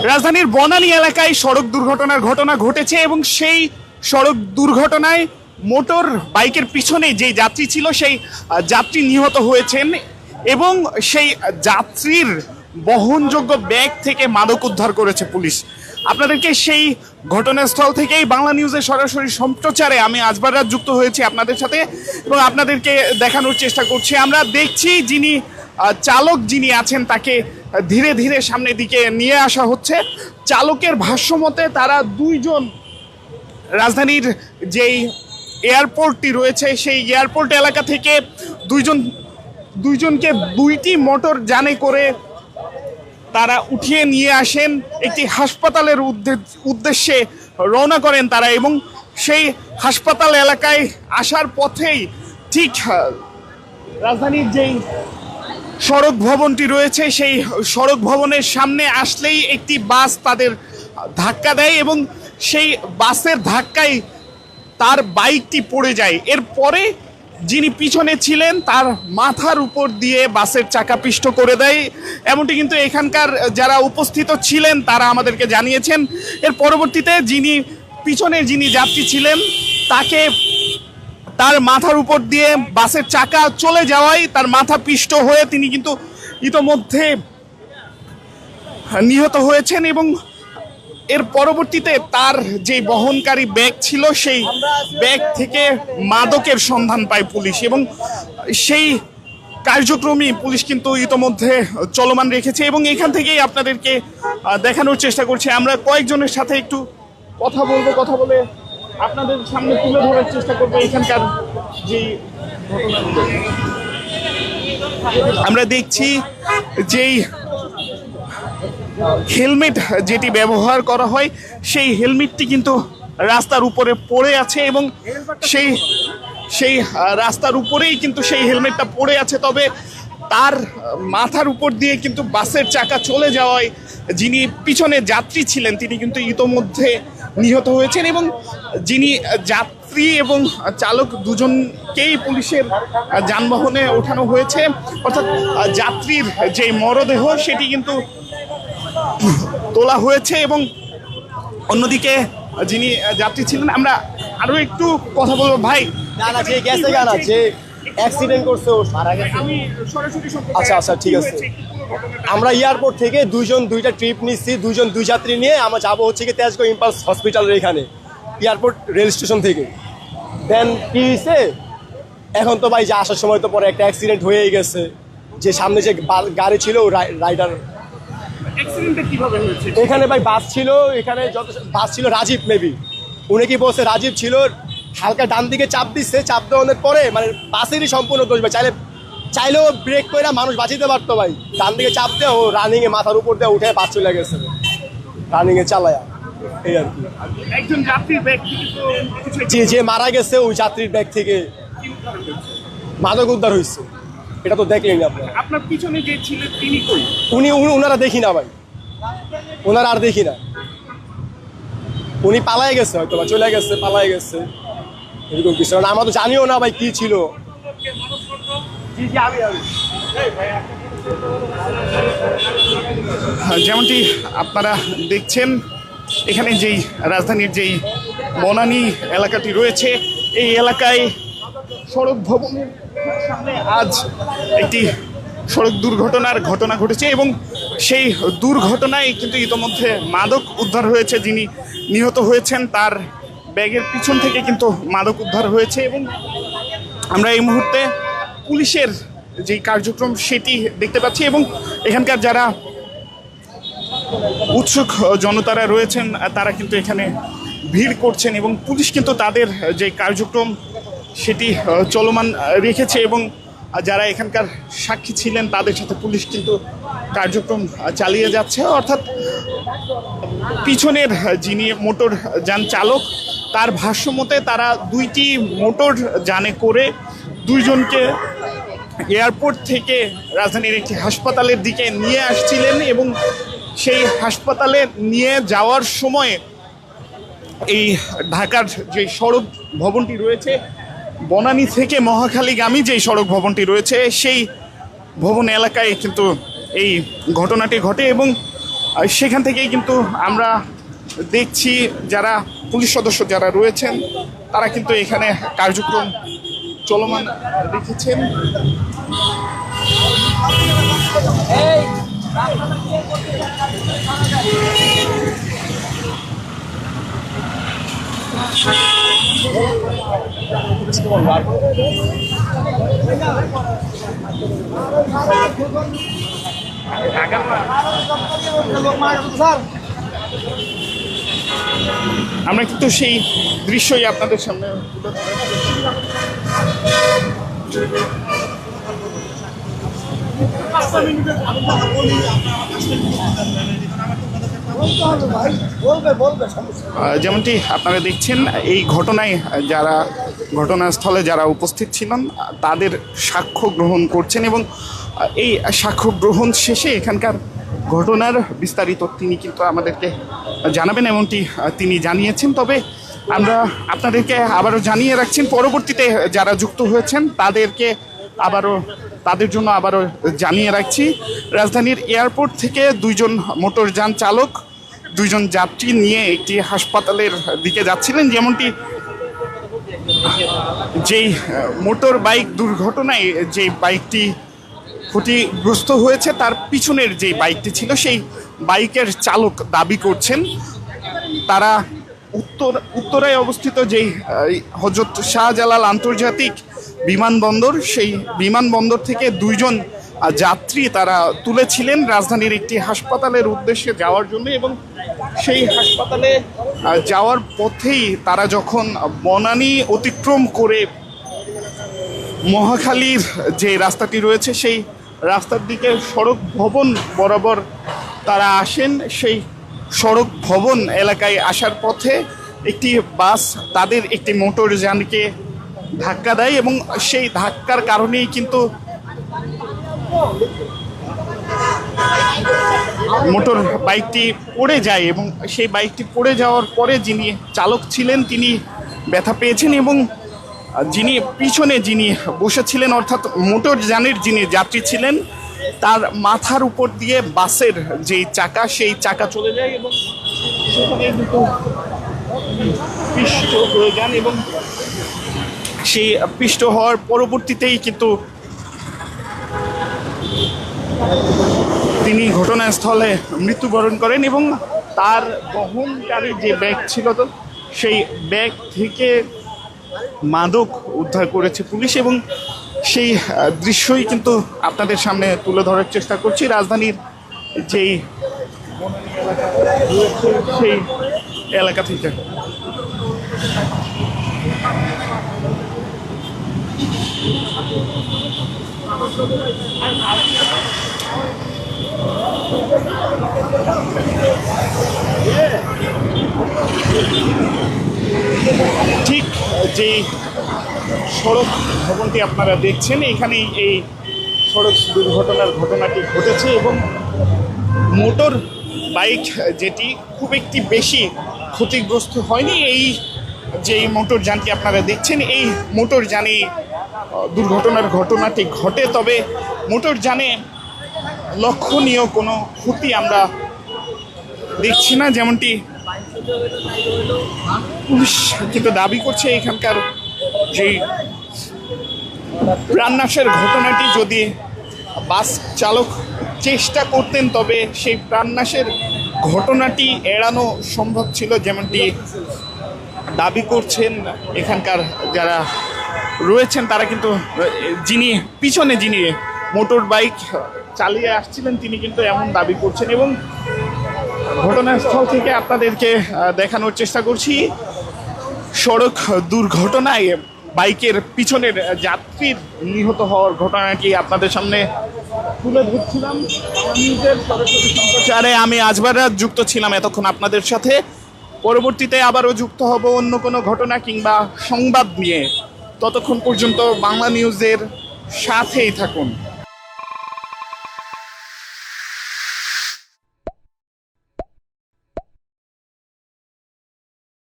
রাজধানীর বনানী এলাকায় সড়ক দুর্ঘটনার ঘটনা ঘটেছে এবং সেই সড়ক দুর্ঘটনায় মোটর বাইকের পিছনে যে যাত্রী ছিল সেই যাত্রী নিহত হয়েছেন এবং সেই যাত্রীর বহনযোগ্য ব্যাগ থেকে মাদক উদ্ধার করেছে পুলিশ। আপনাদেরকে সেই ঘটনাস্থল থেকেই বাংলা নিউজের সরাসরি সম্প্রচারে আমি আজবার রাত যুক্ত হয়েছি আপনাদের সাথে এবং আপনাদেরকে দেখানোর চেষ্টা করছি। আমরা দেখছি যিনি চালক যিনি আছেন তাকে ধীরে ধীরে সামনের দিকে নিয়ে আসা হচ্ছে। চালকের ভাষ্যমতে তারা দুইজন রাজধানীর যেই এয়ারপোর্টটি রয়েছে সেই এয়ারপোর্ট এলাকা থেকে দুইজনকে দুইটি মোটর যানে করে তারা উঠিয়ে নিয়ে আসেন, একটি হাসপাতালের উদ্দেশ্যে রওনা করেন তারা এবং সেই হাসপাতাল এলাকায় আসার পথেই ঠিক রাজধানীর যেই সড়ক ভবনটি রয়েছে সেই সড়ক ভবনের সামনে আসলেই একটি বাস তাদের ধাক্কা দেয় এবং সেই বাসের ধাক্কায় তার বাইকটি পড়ে যায়। এরপরে যিনি পিছনে ছিলেন তার মাথার উপর দিয়ে বাসের চাকা পিষ্ট করে দেয়, এমনটি কিন্তু এখানকার যারা উপস্থিত ছিলেন তারা আমাদেরকে জানিয়েছেন। এর পরবর্তীতে যিনি যাত্রী ছিলেন তাকে তার মাথার উপর দিয়ে বাসের চাকা চলে যাওয়ায় তার মাথা পিষ্ট হয়ে তিনি কিন্তু ইতোমধ্যে নিহত হয়েছেন এবং এর পরবর্তীতে তার যে বহনকারী ব্যাগ ছিল সেই ব্যাগ থেকে মাদকের সন্ধান পায় পুলিশ এবং সেই কার্যক্রমই পুলিশ কিন্তু ইতোমধ্যে চলমান রেখেছে এবং এখান থেকেই আপনাদেরকে দেখানোর চেষ্টা করছি। আমরা কয়েকজনের সাথে একটু কথা বলে আপনাদের সামনে তুলে ধরার চেষ্টা করবো এখানকার যে ঘটনাগুলো। আমরা দেখছি যেই হেলমেট যেটি ব্যবহার করা হয় সেই হেলমেটটি কিন্তু রাস্তার উপরে পড়ে আছে এবং সেই রাস্তার উপরেই কিন্তু সেই হেলমেটটা পড়ে আছে। তবে তার মাথার উপর দিয়ে কিন্তু বাসের চাকা চলে যাওয়ায় যিনি পিছনে যাত্রী ছিলেন তিনি কিন্তু ইতোমধ্যে নিহত হয়েছেন এবং যিনি যাত্রী এবং চালক দুজনকেই পুলিশের যানবাহনে ওঠানো হয়েছে, অর্থাৎ যাত্রীর যে মরদেহ সেটি কিন্তু তোলা হয়েছে এবং অন্যদিকে যিনি যাত্রী ছিলেন আমরা আরো একটু কথা বলবো। ভাই অ্যাক্সিডেন্ট করছে ও মারা গেছে। আচ্ছা ঠিক আছে। আমরা এয়ারপোর্ট থেকে দুইটা ট্রিপ নিচ্ছি, দুই যাত্রী নিয়ে আমরা যাবো হচ্ছে কি তেজগাঁও ইম্পালস হসপিটালের এখানে এয়ারপোর্ট রেল স্টেশন থেকে। দেন কি হয়েছে এখন তো ভাই যে আসার সময় তো পরে একটা অ্যাক্সিডেন্ট হয়েই গেছে, যে সামনে যে গাড়ি ছিল রাইডার এখানে ভাই বাস ছিল, এখানে বাস ছিল রাজীব মেবি, উনি কি বলছে রাজীব ছিল, হালকা ডান দিকে চাপ দিচ্ছে, চাপ দেওয়ানোর পরে মানে বাসেরই সম্পূর্ণ দোষ ভাই, চাইলেও ব্রেক করে মানুষ বাঁচিতে পারতো ভাই, ডান দিকে চাপ দেয় ও রানিং এ মাথার উপর দিয়ে উঠে বাস চলে গেছে রানিং এ চালায়া। এই আর কি একজন যাত্রীর ব্যাগ থেকে যে মারা গেছে ওই যাত্রীর ব্যাগ থেকে মাদক উদ্ধার হয়েছে, এটা তো দেখলেন আপনার পিছনে যে ছিলেন তিনি কই? ওনারা দেখি না ভাই, ওনারা আর দেখি না, উনি পালাই গেছে হয়তো বা চলে গেছে, পালাই গেছে এরকম কিছু। আমরা তো জানিও না ভাই কি ছিল। যেমনটি আপনারা দেখছেন এখানে যেই রাজধানীর যেই বনানী এলাকাটি রয়েছে এই এলাকায় সড়ক ভবনের সামনে আজ একটি সড়ক দুর্ঘটনার ঘটনা ঘটেছে এবং সেই দুর্ঘটনায় কিন্তু ইতোমধ্যে মাদক উদ্ধার হয়েছে। যিনি নিহত হয়েছেন তার ব্যাগের পিছন থেকে কিন্তু মাদক উদ্ধার হয়েছে এবং আমরা এই মুহূর্তে পুলিশের যে কার্যক্রম সেটি দেখতে পাচ্ছি এবং এখানকার যারা উৎসুক জনতারা রয়েছেন তারা কিন্তু এখানে ভিড় করছেন এবং পুলিশ কিন্তু তাদের যে কার্যক্রম সেটি চলমান রেখেছে এবং যারা এখানকার সাক্ষী ছিলেন তাদের সাথে পুলিশ কিন্তু কার্যক্রম চালিয়ে যাচ্ছে। অর্থাৎ পিছনের যিনি মোটর যান চালক তার ভাষ্যমতে তারা দুইটি মোটর যানে করে দুইজনকে এয়ারপোর্ট থেকে রাজধানীর একটি হাসপাতালের দিকে নিয়ে আসছিলেন এবং সেই হাসপাতালে নিয়ে যাওয়ার সময় এই ঢাকার যে সড়ক ভবনটি রয়েছে বনানী থেকে মহাখালীগামী যে সড়ক ভবনটি রয়েছে সেই ভবন এলাকায় কিন্তু এই ঘটনাটি ঘটে এবং সেখান থেকেই কিন্তু আমরা দেখছি যারা পুলিশ সদস্য যারা রয়েছেন তারা কিন্তু এখানে কার্যক্রম চলমান রেখেছেন। আমরা কিন্তু সেই দৃশ্যই আপনাদের সামনে তুলে যেমনটি আপনারা দেখছেন এই ঘটনায় যারা ঘটনাস্থলে যারা উপস্থিত ছিলেন তাদের সাক্ষ্য গ্রহণ করছেন এবং এই সাক্ষ্য গ্রহণ শেষে এখানকার ঘটনার বিস্তারিত তিনি কিন্তু আমাদেরকে জানাবেন এমনটি তিনি জানিয়েছেন। তবে আমরা আপনাদেরকে আবারও জানিয়ে রাখছেন পরবর্তীতে যারা যুক্ত হয়েছেন তাদের জন্য আবারও জানিয়ে রাখছি রাজধানীর এয়ারপোর্ট থেকে দুইজন মোটরযান চালক দুইজন যাত্রী নিয়ে একটি হাসপাতালের দিকে যাচ্ছিলেন। যেমনটি যেই মোটর বাইক দুর্ঘটনায় যে বাইকটি ক্ষতিগ্রস্ত হয়েছে তার পিছনের যে বাইকটি ছিল সেই বাইকের চালক দাবি করছেন তারা উত্তরায় অবস্থিত যেই হযরত শাহজালাল আন্তর্জাতিক বিমানবন্দর সেই বিমানবন্দর থেকে দুইজন যাত্রী তারা তুলেছিলেন রাজধানীর একটি হাসপাতালের উদ্দেশ্যে যাওয়ার জন্য এবং সেই হাসপাতালে যাওয়ার পথেই তারা যখন বনানী অতিক্রম করে মহাখালীর যে রাস্তাটি রয়েছে সেই রাস্তার দিকে সড়ক ভবন বরাবর তারা আসেন। সেই সড়ক ভবন এলাকায় আসার পথে একটি বাস তাদের একটি মোটরযানকে ধাক্কা দেয় এবং সেই ধাক্কার কারণেই কিন্তু মোটর বাইকটি পড়ে যায় এবং সেই বাইকটি পড়ে যাওয়ার পরে যিনি চালক ছিলেন তিনি ব্যথা পেয়েছেন এবং যিনি বসেছিলেন অর্থাৎ মোটরযানের যিনি যাত্রী ছিলেন তার মাথার উপর দিয়ে বাসের যেই চাকা সেই চাকা চলে যায় এবং সেখানে কিন্তু পিষ্ট হয়ে যান এবং সেই পিষ্ট হওয়ার পরবর্তীতেই কিন্তু তিনি ঘটনাস্থলে মৃত্যুবরণ করেন এবং তার বহনকারী যে ব্যাগ ছিল তো সেই ব্যাগ থেকে মাদক উদ্ধার করেছে পুলিশ এবং সেই দৃশ্যই কিন্তু আপনাদের সামনে তুলে ধরার চেষ্টা করছি রাজধানীর যেই সেই এলাকা থেকে। ঠিক যে সড়ক ভবনটি আপনারা দেখছেন এখানেই এই সড়ক দুর্ঘটনার ঘটনাটি ঘটেছে এবং মোটর বাইক যেটি খুব একটি বেশি ক্ষতিগ্রস্ত হয়নি। এই যে মোটরযানটি আপনারা দেখছেন এই মোটরযানে দুর্ঘটনার ঘটনাটি ঘটে, তবে মোটরযানে লক্ষণীয় কোনো ক্ষতি আমরা দেখছি না। যেমনটি পুলিশ কিন্তু দাবি করছে এখানকার যে প্রাণনাশের ঘটনাটি যদি বাস চালক চেষ্টা করতেন তবে সেই প্রাণনাশের ঘটনাটি এড়ানো সম্ভব ছিল, যেমনটি দাবি করছেন এখানকার যারা রয়েছেন তারা। কিন্তু যিনি মোটর বাইক চালিয়ে আসছিলেন তিনি কিন্তু এমন দাবি করছেন এবং ঘটনাস্থল থেকে আপনাদেরকে দেখানোর চেষ্টা করছি সড়ক দুর্ঘটনায় বাইকের পিছনের যাত্রীর নিহত হওয়ার ঘটনাটি আপনাদের সামনে তুলে ধরছিলাম। সম্প্রচারে আমি আজবার রাত যুক্ত ছিলাম এতক্ষণ আপনাদের সাথে। পরবর্তীতে আবারও যুক্ত হব অন্য কোনো ঘটনা কিংবা সংবাদ নিয়ে। ততক্ষণ পর্যন্ত বাংলা নিউজের সাথেই থাকুন।